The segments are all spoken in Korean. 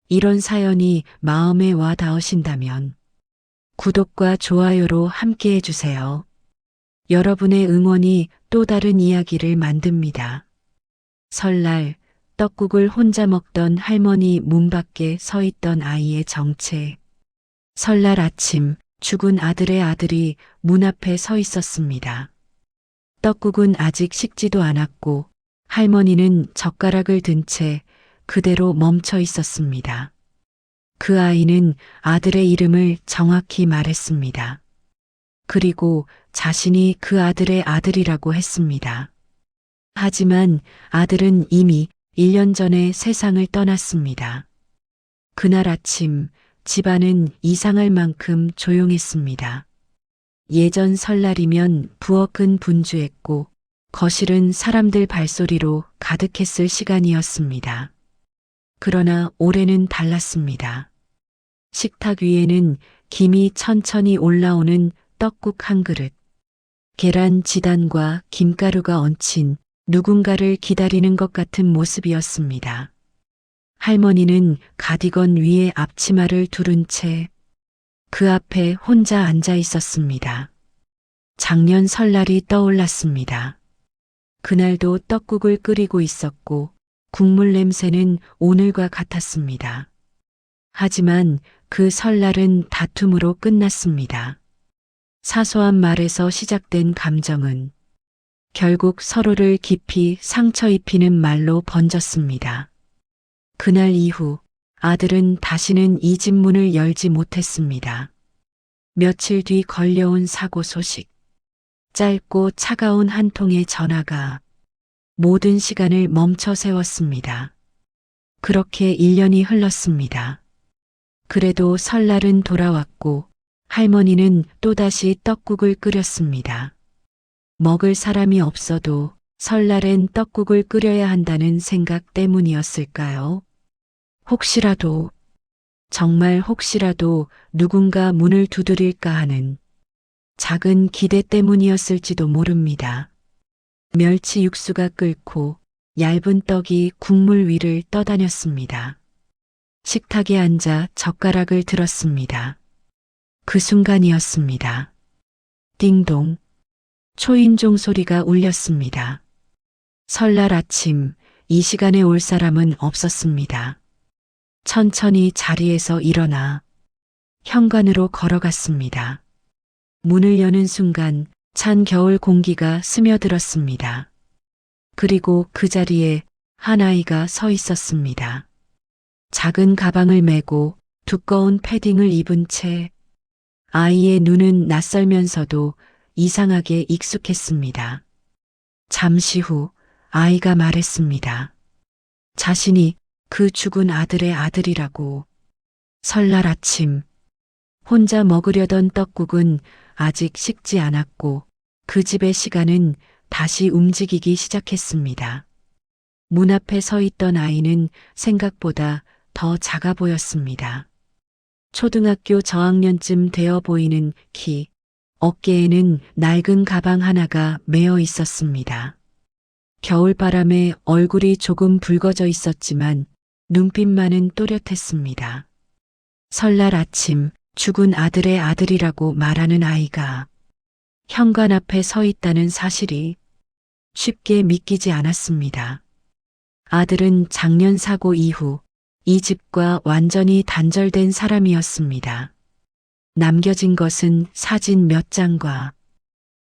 이런 사연이 마음에 와 닿으신다면 구독과 좋아요로 함께 해주세요. 여러분의 응원이 또 다른 이야기를 만듭니다. 설날 떡국을 혼자 먹던 할머니 문 밖에 서 있던 아이의 정체. 설날 아침 죽은 아들의 아들이 문 앞에 서 있었습니다. 떡국은 아직 식지도 않았고 할머니는 젓가락을 든 채 그대로 멈춰 있었습니다. 그 아이는 아들의 이름을 정확히 말했습니다. 그리고 자신이 그 아들의 아들이라고 했습니다. 하지만 아들은 이미 1년 전에 세상을 떠났습니다. 그날 아침 집안은 이상할 만큼 조용했습니다. 예전 설날이면 부엌은 분주했고 거실은 사람들 발소리로 가득했을 시간이었습니다. 그러나 올해는 달랐습니다. 식탁 위에는 김이 천천히 올라오는 떡국 한 그릇, 계란 지단과 김가루가 얹힌 누군가를 기다리는 것 같은 모습이었습니다. 할머니는 가디건 위에 앞치마를 두른 채 그 앞에 혼자 앉아 있었습니다. 작년 설날이 떠올랐습니다. 그날도 떡국을 끓이고 있었고 국물 냄새는 오늘과 같았습니다. 하지만 그 설날은 다툼으로 끝났습니다. 사소한 말에서 시작된 감정은 결국 서로를 깊이 상처 입히는 말로 번졌습니다. 그날 이후 아들은 다시는 이 집 문을 열지 못했습니다. 며칠 뒤 걸려온 사고 소식. 짧고 차가운 한 통의 전화가 모든 시간을 멈춰 세웠습니다. 그렇게 1년이 흘렀습니다. 그래도 설날은 돌아왔고 할머니는 또다시 떡국을 끓였습니다. 먹을 사람이 없어도 설날엔 떡국을 끓여야 한다는 생각 때문이었을까요? 혹시라도, 정말 혹시라도 누군가 문을 두드릴까 하는 작은 기대 때문이었을지도 모릅니다. 멸치 육수가 끓고 얇은 떡이 국물 위를 떠다녔습니다. 식탁에 앉아 젓가락을 들었습니다. 그 순간이었습니다. 띵동. 초인종 소리가 울렸습니다. 설날 아침 이 시간에 올 사람은 없었습니다. 천천히 자리에서 일어나 현관으로 걸어갔습니다. 문을 여는 순간 찬 겨울 공기가 스며들었습니다. 그리고 그 자리에 한 아이가 서 있었습니다. 작은 가방을 메고 두꺼운 패딩을 입은 채 아이의 눈은 낯설면서도 이상하게 익숙했습니다. 잠시 후 아이가 말했습니다. 자신이 그 죽은 아들의 아들이라고. 설날 아침 혼자 먹으려던 떡국은 아직 식지 않았고 그 집의 시간은 다시 움직이기 시작했습니다. 문 앞에 서 있던 아이는 생각보다 더 작아 보였습니다. 초등학교 저학년쯤 되어 보이는 키, 어깨에는 낡은 가방 하나가 메어 있었습니다. 겨울바람에 얼굴이 조금 붉어져 있었지만 눈빛만은 또렷했습니다. 설날 아침 죽은 아들의 아들이라고 말하는 아이가 현관 앞에 서 있다는 사실이 쉽게 믿기지 않았습니다. 아들은 작년 사고 이후 이 집과 완전히 단절된 사람이었습니다. 남겨진 것은 사진 몇 장과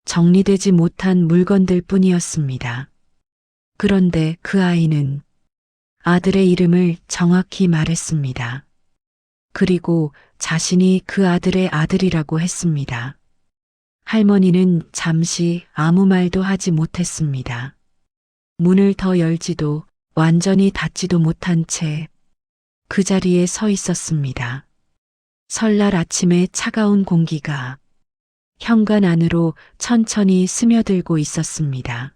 정리되지 못한 물건들 뿐이었습니다. 그런데 그 아이는 아들의 이름을 정확히 말했습니다. 그리고 자신이 그 아들의 아들이라고 했습니다. 할머니는 잠시 아무 말도 하지 못했습니다. 문을 더 열지도 완전히 닫지도 못한 채 그 자리에 서 있었습니다. 설날 아침의 차가운 공기가 현관 안으로 천천히 스며들고 있었습니다.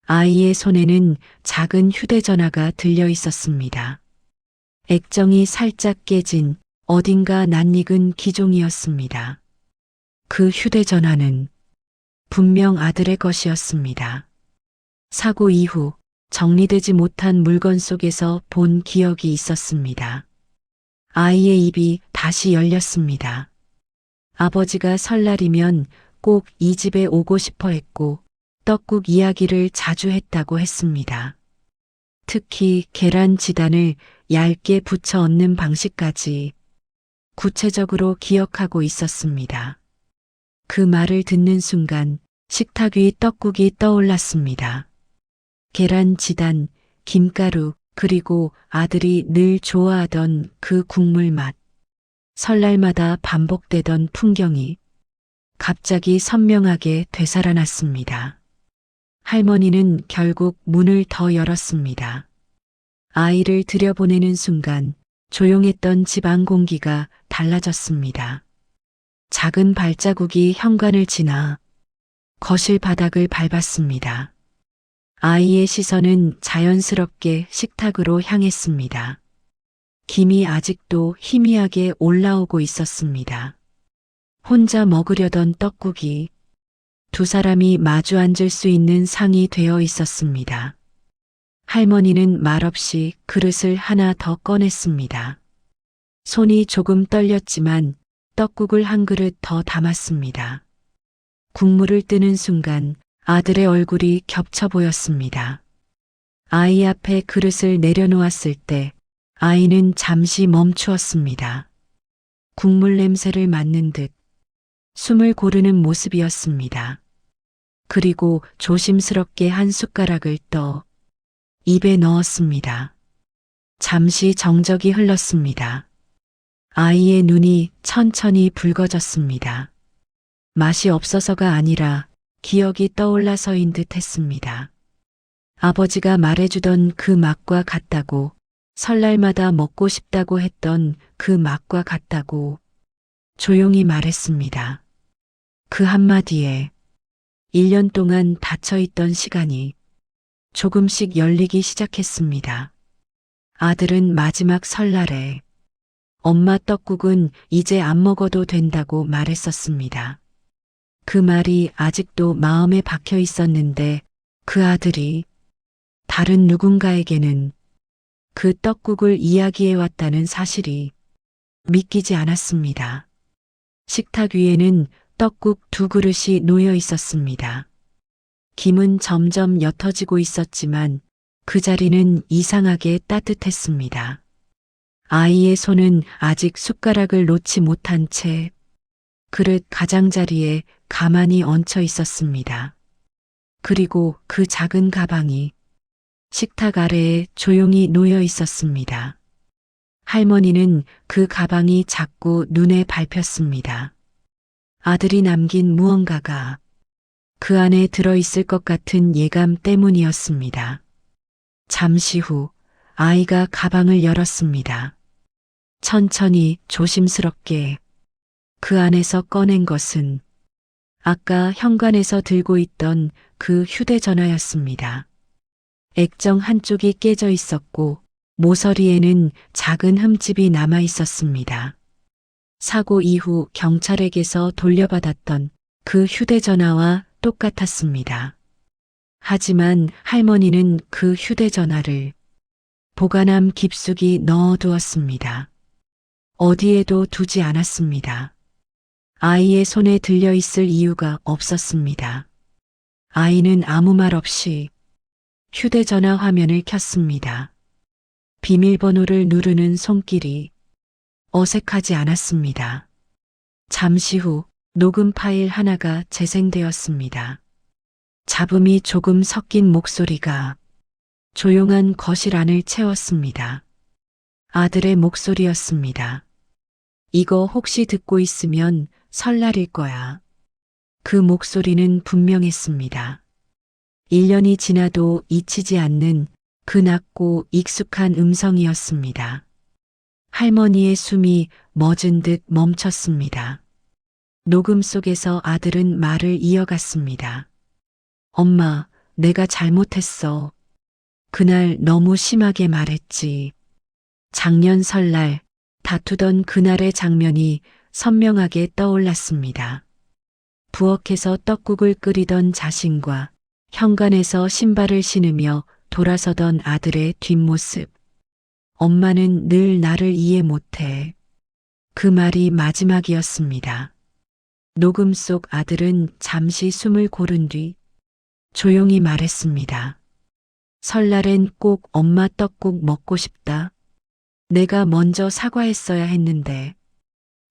아이의 손에는 작은 휴대전화가 들려 있었습니다. 액정이 살짝 깨진 어딘가 낯익은 기종이었습니다. 그 휴대전화는 분명 아들의 것이었습니다. 사고 이후 정리되지 못한 물건 속에서 본 기억이 있었습니다. 아이의 입이 다시 열렸습니다. 아버지가 설날이면 꼭 이 집에 오고 싶어 했고 떡국 이야기를 자주 했다고 했습니다. 특히 계란 지단을 얇게 붙여 얹는 방식까지 구체적으로 기억하고 있었습니다. 그 말을 듣는 순간 식탁 위 떡국이 떠올랐습니다. 계란 지단, 김가루, 그리고 아들이 늘 좋아하던 그 국물 맛. 설날마다 반복되던 풍경이 갑자기 선명하게 되살아났습니다. 할머니는 결국 문을 더 열었습니다. 아이를 들여보내는 순간 조용했던 집 안 공기가 달라졌습니다. 작은 발자국이 현관을 지나 거실 바닥을 밟았습니다. 아이의 시선은 자연스럽게 식탁으로 향했습니다. 김이 아직도 희미하게 올라오고 있었습니다. 혼자 먹으려던 떡국이 두 사람이 마주 앉을 수 있는 상이 되어 있었습니다. 할머니는 말없이 그릇을 하나 더 꺼냈습니다. 손이 조금 떨렸지만 떡국을 한 그릇 더 담았습니다. 국물을 뜨는 순간 아들의 얼굴이 겹쳐 보였습니다. 아이 앞에 그릇을 내려놓았을 때 아이는 잠시 멈추었습니다. 국물 냄새를 맡는 듯 숨을 고르는 모습이었습니다. 그리고 조심스럽게 한 숟가락을 떠 입에 넣었습니다. 잠시 정적이 흘렀습니다. 아이의 눈이 천천히 붉어졌습니다. 맛이 없어서가 아니라 기억이 떠올라서인 듯 했습니다. 아버지가 말해주던 그 맛과 같다고, 설날마다 먹고 싶다고 했던 그 맛과 같다고 조용히 말했습니다. 그 한마디에 1년 동안 닫혀있던 시간이 조금씩 열리기 시작했습니다. 아들은 마지막 설날에 엄마 떡국은 이제 안 먹어도 된다고 말했었습니다. 그 말이 아직도 마음에 박혀 있었는데 그 아들이 다른 누군가에게는 그 떡국을 이야기해왔다는 사실이 믿기지 않았습니다. 식탁 위에는 떡국 두 그릇이 놓여 있었습니다. 김은 점점 옅어지고 있었지만 그 자리는 이상하게 따뜻했습니다. 아이의 손은 아직 숟가락을 놓지 못한 채 그릇 가장자리에 가만히 얹혀 있었습니다. 그리고 그 작은 가방이 식탁 아래에 조용히 놓여 있었습니다. 할머니는 그 가방이 자꾸 눈에 밟혔습니다. 아들이 남긴 무언가가 그 안에 들어있을 것 같은 예감 때문이었습니다. 잠시 후 아이가 가방을 열었습니다. 천천히 조심스럽게 그 안에서 꺼낸 것은 아까 현관에서 들고 있던 그 휴대전화였습니다. 액정 한쪽이 깨져 있었고 모서리에는 작은 흠집이 남아 있었습니다. 사고 이후 경찰에게서 돌려받았던 그 휴대전화와 똑같았습니다. 하지만 할머니는 그 휴대전화를 보관함 깊숙이 넣어두었습니다. 어디에도 두지 않았습니다. 아이의 손에 들려 있을 이유가 없었습니다. 아이는 아무 말 없이 휴대전화 화면을 켰습니다. 비밀번호를 누르는 손길이 어색하지 않았습니다. 잠시 후 녹음 파일 하나가 재생되었습니다. 잡음이 조금 섞인 목소리가 조용한 거실 안을 채웠습니다. 아들의 목소리였습니다. 이거 혹시 듣고 있으면 설날일 거야. 그 목소리는 분명했습니다. 1년이 지나도 잊히지 않는 그 낮고 익숙한 음성이었습니다. 할머니의 숨이 멎은 듯 멈췄습니다. 녹음 속에서 아들은 말을 이어갔습니다. 엄마, 내가 잘못했어. 그날 너무 심하게 말했지. 작년 설날 다투던 그날의 장면이 선명하게 떠올랐습니다. 부엌에서 떡국을 끓이던 자신과 현관에서 신발을 신으며 돌아서던 아들의 뒷모습. 엄마는 늘 나를 이해 못해. 그 말이 마지막이었습니다. 녹음 속 아들은 잠시 숨을 고른 뒤 조용히 말했습니다. 설날엔 꼭 엄마 떡국 먹고 싶다. 내가 먼저 사과했어야 했는데.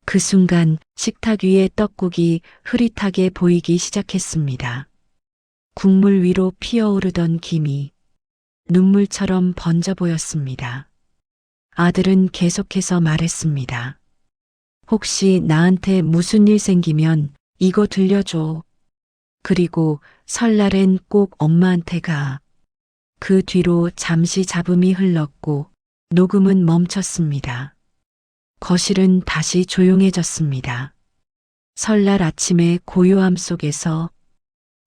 그 순간 식탁 위에 떡국이 흐릿하게 보이기 시작했습니다. 국물 위로 피어오르던 김이 눈물처럼 번져 보였습니다. 아들은 계속해서 말했습니다. 혹시 나한테 무슨 일 생기면 이거 들려줘. 그리고 설날엔 꼭 엄마한테 가. 그 뒤로 잠시 잡음이 흘렀고 녹음은 멈췄습니다. 거실은 다시 조용해졌습니다. 설날 아침의 고요함 속에서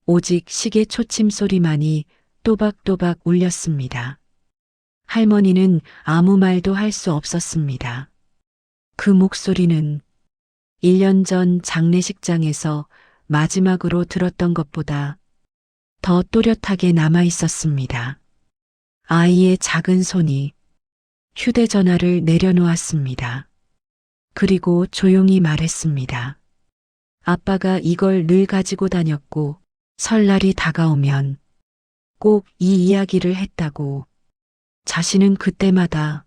오직 시계 초침 소리만이 또박또박 울렸습니다. 할머니는 아무 말도 할 수 없었습니다. 그 목소리는 1년 전 장례식장에서 마지막으로 들었던 것보다 더 또렷하게 남아 있었습니다. 아이의 작은 손이 휴대전화를 내려놓았습니다. 그리고 조용히 말했습니다. 아빠가 이걸 늘 가지고 다녔고 설날이 다가오면 꼭 이 이야기를 했다고. 자신은 그때마다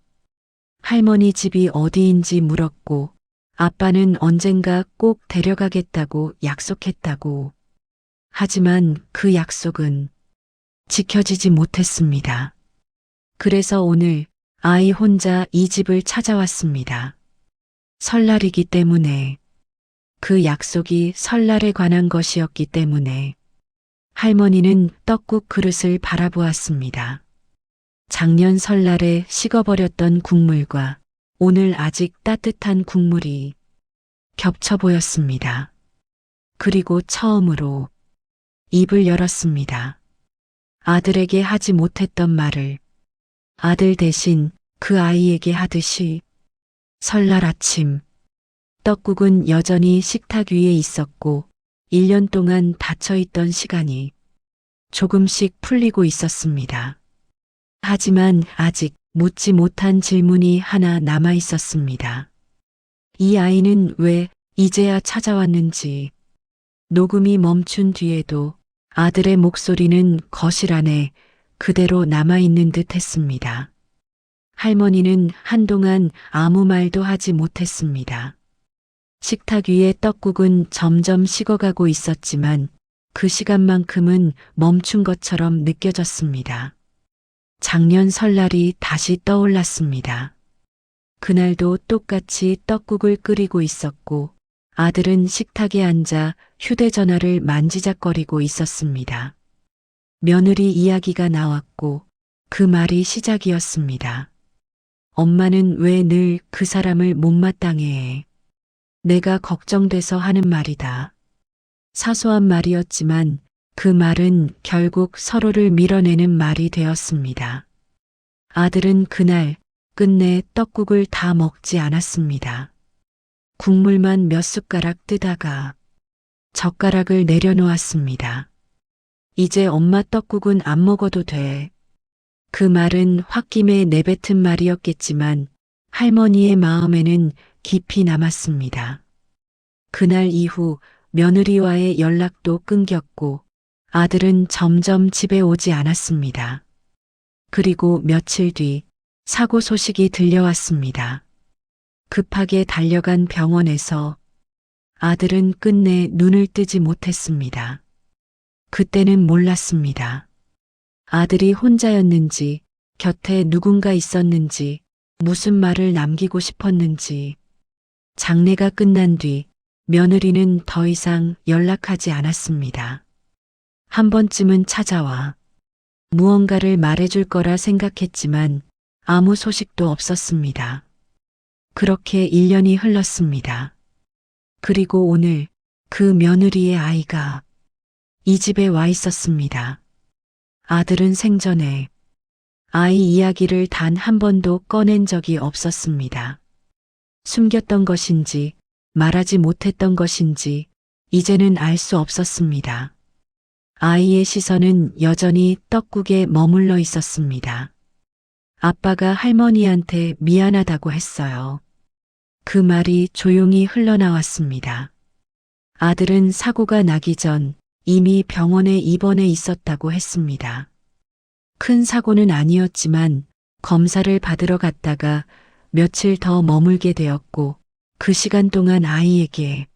할머니 집이 어디인지 물었고 아빠는 언젠가 꼭 데려가겠다고 약속했다고. 하지만 그 약속은 지켜지지 못했습니다. 그래서 오늘 아이 혼자 이 집을 찾아왔습니다. 설날이기 때문에, 그 약속이 설날에 관한 것이었기 때문에 할머니는 떡국 그릇을 바라보았습니다. 작년 설날에 식어버렸던 국물과 오늘 아직 따뜻한 국물이 겹쳐 보였습니다. 그리고 처음으로 입을 열었습니다. 아들에게 하지 못했던 말을 아들 대신 그 아이에게 하듯이. 설날 아침, 떡국은 여전히 식탁 위에 있었고 1년 동안 닫혀있던 시간이 조금씩 풀리고 있었습니다. 하지만 아직 묻지 못한 질문이 하나 남아 있었습니다. 이 아이는 왜 이제야 찾아왔는지. 녹음이 멈춘 뒤에도 아들의 목소리는 거실 안에 그대로 남아있는 듯 했습니다. 할머니는 한동안 아무 말도 하지 못했습니다. 식탁 위의 떡국은 점점 식어가고 있었지만 그 시간만큼은 멈춘 것처럼 느껴졌습니다. 작년 설날이 다시 떠올랐습니다. 그날도 똑같이 떡국을 끓이고 있었고 아들은 식탁에 앉아 휴대전화를 만지작거리고 있었습니다. 며느리 이야기가 나왔고 그 말이 시작이었습니다. 엄마는 왜 늘 그 사람을 못마땅해 해? 내가 걱정돼서 하는 말이다. 사소한 말이었지만 그 말은 결국 서로를 밀어내는 말이 되었습니다. 아들은 그날 끝내 떡국을 다 먹지 않았습니다. 국물만 몇 숟가락 뜨다가 젓가락을 내려놓았습니다. 이제 엄마 떡국은 안 먹어도 돼. 그 말은 홧김에 내뱉은 말이었겠지만 할머니의 마음에는 깊이 남았습니다. 그날 이후 며느리와의 연락도 끊겼고 아들은 점점 집에 오지 않았습니다. 그리고 며칠 뒤 사고 소식이 들려왔습니다. 급하게 달려간 병원에서 아들은 끝내 눈을 뜨지 못했습니다. 그때는 몰랐습니다. 아들이 혼자였는지, 곁에 누군가 있었는지, 무슨 말을 남기고 싶었는지. 장례가 끝난 뒤 며느리는 더 이상 연락하지 않았습니다. 한 번쯤은 찾아와 무언가를 말해줄 거라 생각했지만 아무 소식도 없었습니다. 그렇게 1년이 흘렀습니다. 그리고 오늘 그 며느리의 아이가 이 집에 와 있었습니다. 아들은 생전에 아이 이야기를 단 한 번도 꺼낸 적이 없었습니다. 숨겼던 것인지 말하지 못했던 것인지 이제는 알 수 없었습니다. 아이의 시선은 여전히 떡국에 머물러 있었습니다. 아빠가 할머니한테 미안하다고 했어요. 그 말이 조용히 흘러나왔습니다. 아들은 사고가 나기 전 이미 병원에 입원해 있었다고 했습니다. 큰 사고는 아니었지만 검사를 받으러 갔다가 며칠 더 머물게 되었고 그 시간 동안 아이에게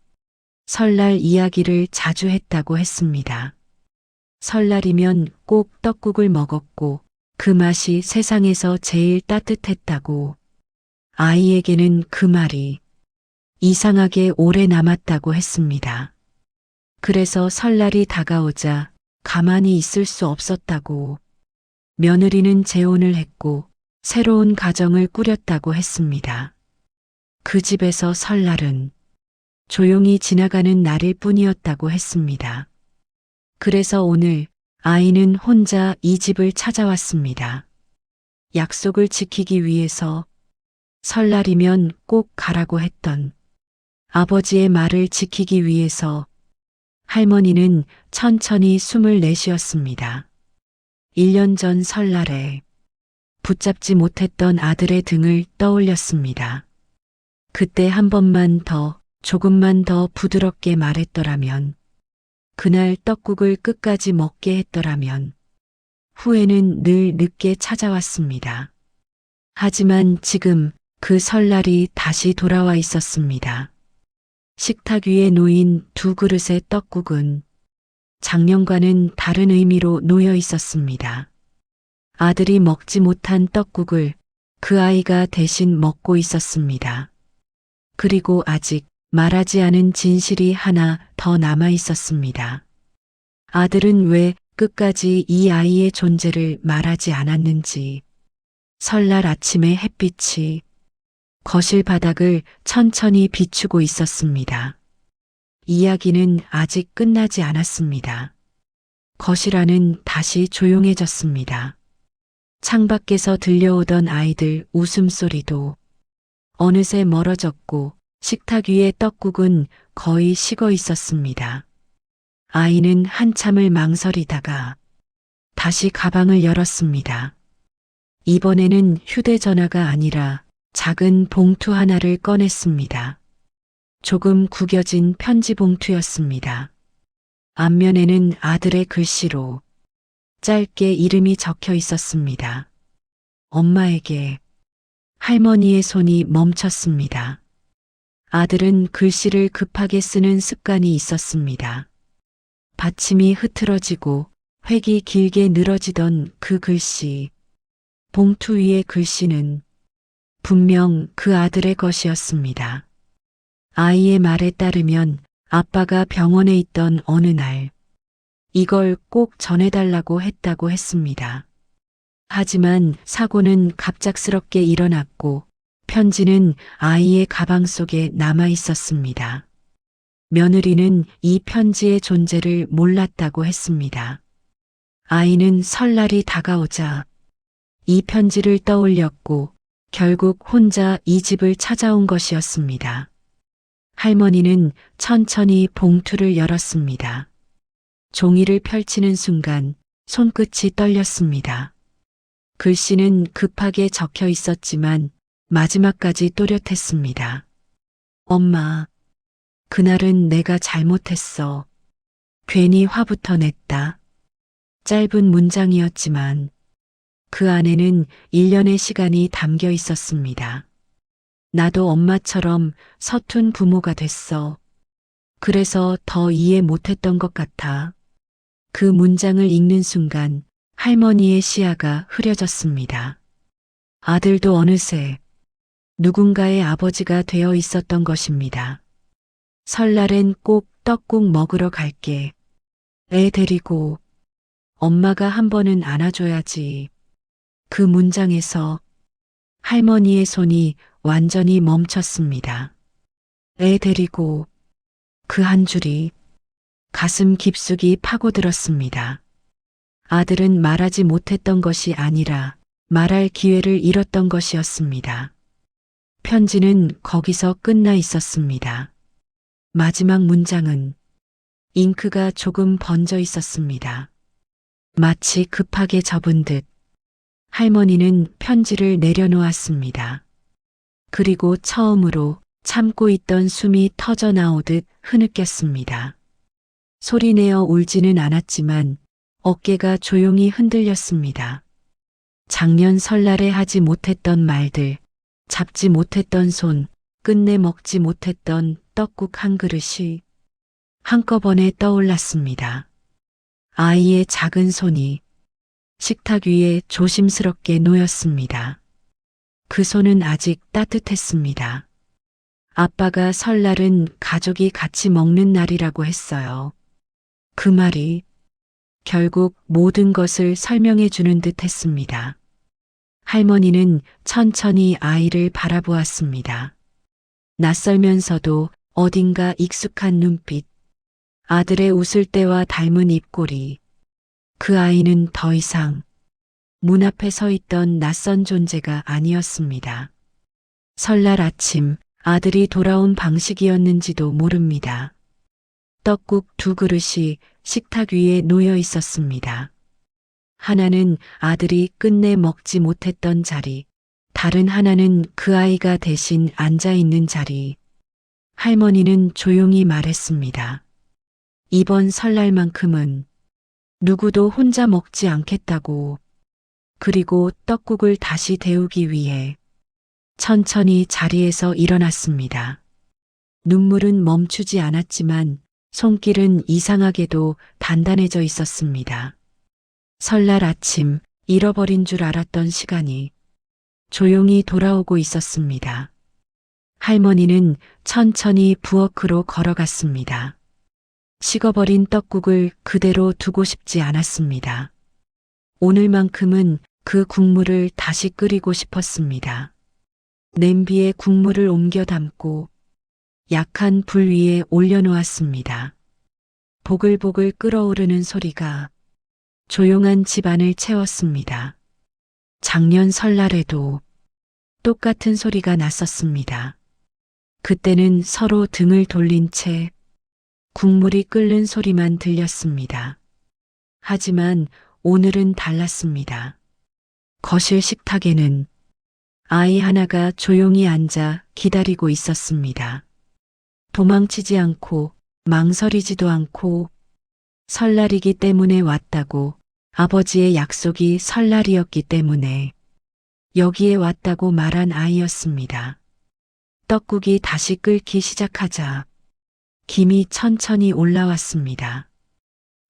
설날 이야기를 자주 했다고 했습니다. 설날이면 꼭 떡국을 먹었고 그 맛이 세상에서 제일 따뜻했다고, 아이에게는 그 말이 이상하게 오래 남았다고 했습니다. 그래서 설날이 다가오자 가만히 있을 수 없었다고, 며느리는 재혼을 했고 새로운 가정을 꾸렸다고 했습니다. 그 집에서 설날은 조용히 지나가는 날일 뿐이었다고 했습니다. 그래서 오늘 아이는 혼자 이 집을 찾아왔습니다. 약속을 지키기 위해서, 설날이면 꼭 가라고 했던 아버지의 말을 지키기 위해서. 할머니는 천천히 숨을 내쉬었습니다. 1년 전 설날에 붙잡지 못했던 아들의 등을 떠올렸습니다. 그때 한 번만 더, 조금만 더 부드럽게 말했더라면, 그날 떡국을 끝까지 먹게 했더라면, 후회는 늘 늦게 찾아왔습니다. 하지만 지금 그 설날이 다시 돌아와 있었습니다. 식탁 위에 놓인 두 그릇의 떡국은 작년과는 다른 의미로 놓여 있었습니다. 아들이 먹지 못한 떡국을 그 아이가 대신 먹고 있었습니다. 그리고 아직 말하지 않은 진실이 하나 더 남아 있었습니다. 아들은 왜 끝까지 이 아이의 존재를 말하지 않았는지. 설날 아침의 햇빛이 거실 바닥을 천천히 비추고 있었습니다. 이야기는 아직 끝나지 않았습니다. 거실 안은 다시 조용해졌습니다. 창밖에서 들려오던 아이들 웃음소리도 어느새 멀어졌고 식탁 위의 떡국은 거의 식어 있었습니다. 아이는 한참을 망설이다가 다시 가방을 열었습니다. 이번에는 휴대전화가 아니라 작은 봉투 하나를 꺼냈습니다. 조금 구겨진 편지 봉투였습니다. 앞면에는 아들의 글씨로 짧게 이름이 적혀 있었습니다. 엄마에게. 할머니의 손이 멈췄습니다. 아들은 글씨를 급하게 쓰는 습관이 있었습니다. 받침이 흐트러지고 획이 길게 늘어지던 그 글씨. 봉투 위의 글씨는 분명 그 아들의 것이었습니다. 아이의 말에 따르면 아빠가 병원에 있던 어느 날 이걸 꼭 전해달라고 했다고 했습니다. 하지만 사고는 갑작스럽게 일어났고 편지는 아이의 가방 속에 남아 있었습니다. 며느리는 이 편지의 존재를 몰랐다고 했습니다. 아이는 설날이 다가오자 이 편지를 떠올렸고 결국 혼자 이 집을 찾아온 것이었습니다. 할머니는 천천히 봉투를 열었습니다. 종이를 펼치는 순간 손끝이 떨렸습니다. 글씨는 급하게 적혀 있었지만 마지막까지 또렷했습니다. 엄마, 그날은 내가 잘못했어. 괜히 화부터 냈다. 짧은 문장이었지만 그 안에는 1년의 시간이 담겨 있었습니다. 나도 엄마처럼 서툰 부모가 됐어. 그래서 더 이해 못했던 것 같아. 그 문장을 읽는 순간 할머니의 시야가 흐려졌습니다. 아들도 어느새 누군가의 아버지가 되어 있었던 것입니다. 설날엔 꼭 떡국 먹으러 갈게. 애 데리고. 엄마가 한 번은 안아줘야지. 그 문장에서 할머니의 손이 완전히 멈췄습니다. 애 데리고. 그 한 줄이 가슴 깊숙이 파고들었습니다. 아들은 말하지 못했던 것이 아니라 말할 기회를 잃었던 것이었습니다. 편지는 거기서 끝나 있었습니다. 마지막 문장은 잉크가 조금 번져 있었습니다. 마치 급하게 접은 듯. 할머니는 편지를 내려놓았습니다. 그리고 처음으로 참고 있던 숨이 터져 나오듯 흐느꼈습니다. 소리내어 울지는 않았지만 어깨가 조용히 흔들렸습니다. 작년 설날에 하지 못했던 말들, 잡지 못했던 손, 끝내 먹지 못했던 떡국 한 그릇이 한꺼번에 떠올랐습니다. 아이의 작은 손이 식탁 위에 조심스럽게 놓였습니다. 그 손은 아직 따뜻했습니다. 아빠가 설날은 가족이 같이 먹는 날이라고 했어요. 그 말이 결국 모든 것을 설명해 주는 듯 했습니다. 할머니는 천천히 아이를 바라보았습니다. 낯설면서도 어딘가 익숙한 눈빛, 아들의 웃을 때와 닮은 입꼬리. 그 아이는 더 이상 문 앞에 서 있던 낯선 존재가 아니었습니다. 설날 아침 아들이 돌아온 방식이었는지도 모릅니다. 떡국 두 그릇이 식탁 위에 놓여 있었습니다. 하나는 아들이 끝내 먹지 못했던 자리, 다른 하나는 그 아이가 대신 앉아 있는 자리. 할머니는 조용히 말했습니다. 이번 설날만큼은 누구도 혼자 먹지 않겠다고. 그리고 떡국을 다시 데우기 위해 천천히 자리에서 일어났습니다. 눈물은 멈추지 않았지만 손길은 이상하게도 단단해져 있었습니다. 설날 아침 잃어버린 줄 알았던 시간이 조용히 돌아오고 있었습니다. 할머니는 천천히 부엌으로 걸어갔습니다. 식어버린 떡국을 그대로 두고 싶지 않았습니다. 오늘만큼은 그 국물을 다시 끓이고 싶었습니다. 냄비에 국물을 옮겨 담고 약한 불 위에 올려놓았습니다. 보글보글 끓어오르는 소리가 조용한 집안을 채웠습니다. 작년 설날에도 똑같은 소리가 났었습니다. 그때는 서로 등을 돌린 채 국물이 끓는 소리만 들렸습니다. 하지만 오늘은 달랐습니다. 거실 식탁에는 아이 하나가 조용히 앉아 기다리고 있었습니다. 도망치지 않고 망설이지도 않고 설날이기 때문에 왔다고, 아버지의 약속이 설날이었기 때문에 여기에 왔다고 말한 아이였습니다. 떡국이 다시 끓기 시작하자 김이 천천히 올라왔습니다.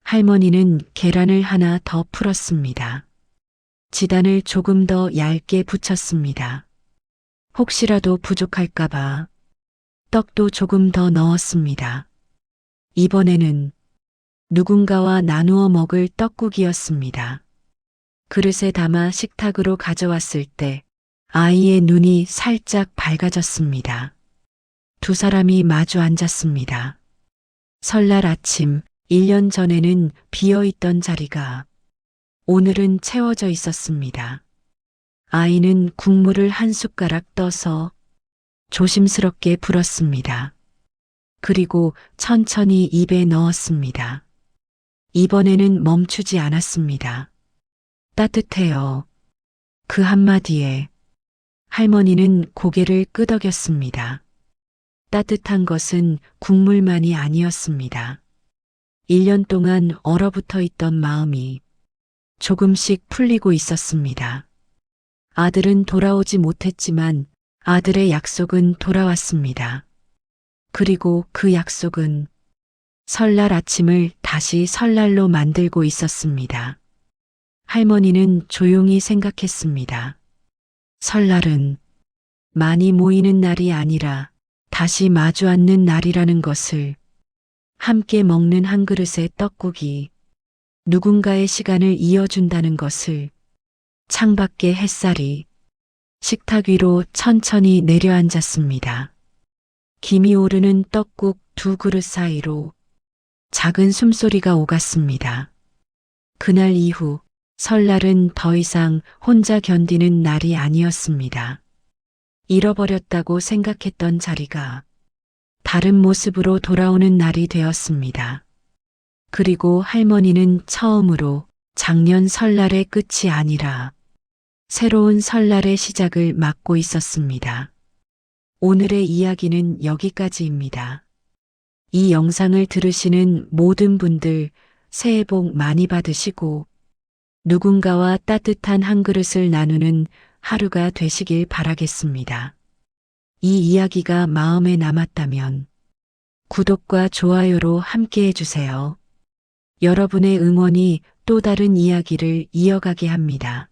할머니는 계란을 하나 더 풀었습니다. 지단을 조금 더 얇게 붙였습니다. 혹시라도 부족할까봐 떡도 조금 더 넣었습니다. 이번에는 누군가와 나누어 먹을 떡국이었습니다. 그릇에 담아 식탁으로 가져왔을 때 아이의 눈이 살짝 밝아졌습니다. 두 사람이 마주 앉았습니다. 설날 아침 1년 전에는 비어있던 자리가 오늘은 채워져 있었습니다. 아이는 국물을 한 숟가락 떠서 조심스럽게 불었습니다. 그리고 천천히 입에 넣었습니다. 이번에는 멈추지 않았습니다. 따뜻해요. 그 한마디에 할머니는 고개를 끄덕였습니다. 따뜻한 것은 국물만이 아니었습니다. 1년 동안 얼어붙어 있던 마음이 조금씩 풀리고 있었습니다. 아들은 돌아오지 못했지만 아들의 약속은 돌아왔습니다. 그리고 그 약속은 설날 아침을 다시 설날로 만들고 있었습니다. 할머니는 조용히 생각했습니다. 설날은 많이 모이는 날이 아니라 다시 마주 앉는 날이라는 것을, 함께 먹는 한 그릇의 떡국이 누군가의 시간을 이어준다는 것을, 창밖의 햇살이 식탁 위로 천천히 내려앉았습니다. 김이 오르는 떡국 두 그릇 사이로 작은 숨소리가 오갔습니다. 그날 이후 설날은 더 이상 혼자 견디는 날이 아니었습니다. 잃어버렸다고 생각했던 자리가 다른 모습으로 돌아오는 날이 되었습니다. 그리고 할머니는 처음으로 작년 설날의 끝이 아니라 새로운 설날의 시작을 맞고 있었습니다. 오늘의 이야기는 여기까지입니다. 이 영상을 들으시는 모든 분들 새해 복 많이 받으시고 누군가와 따뜻한 한 그릇을 나누는 하루가 되시길 바라겠습니다. 이 이야기가 마음에 남았다면 구독과 좋아요로 함께 해주세요. 여러분의 응원이 또 다른 이야기를 이어가게 합니다.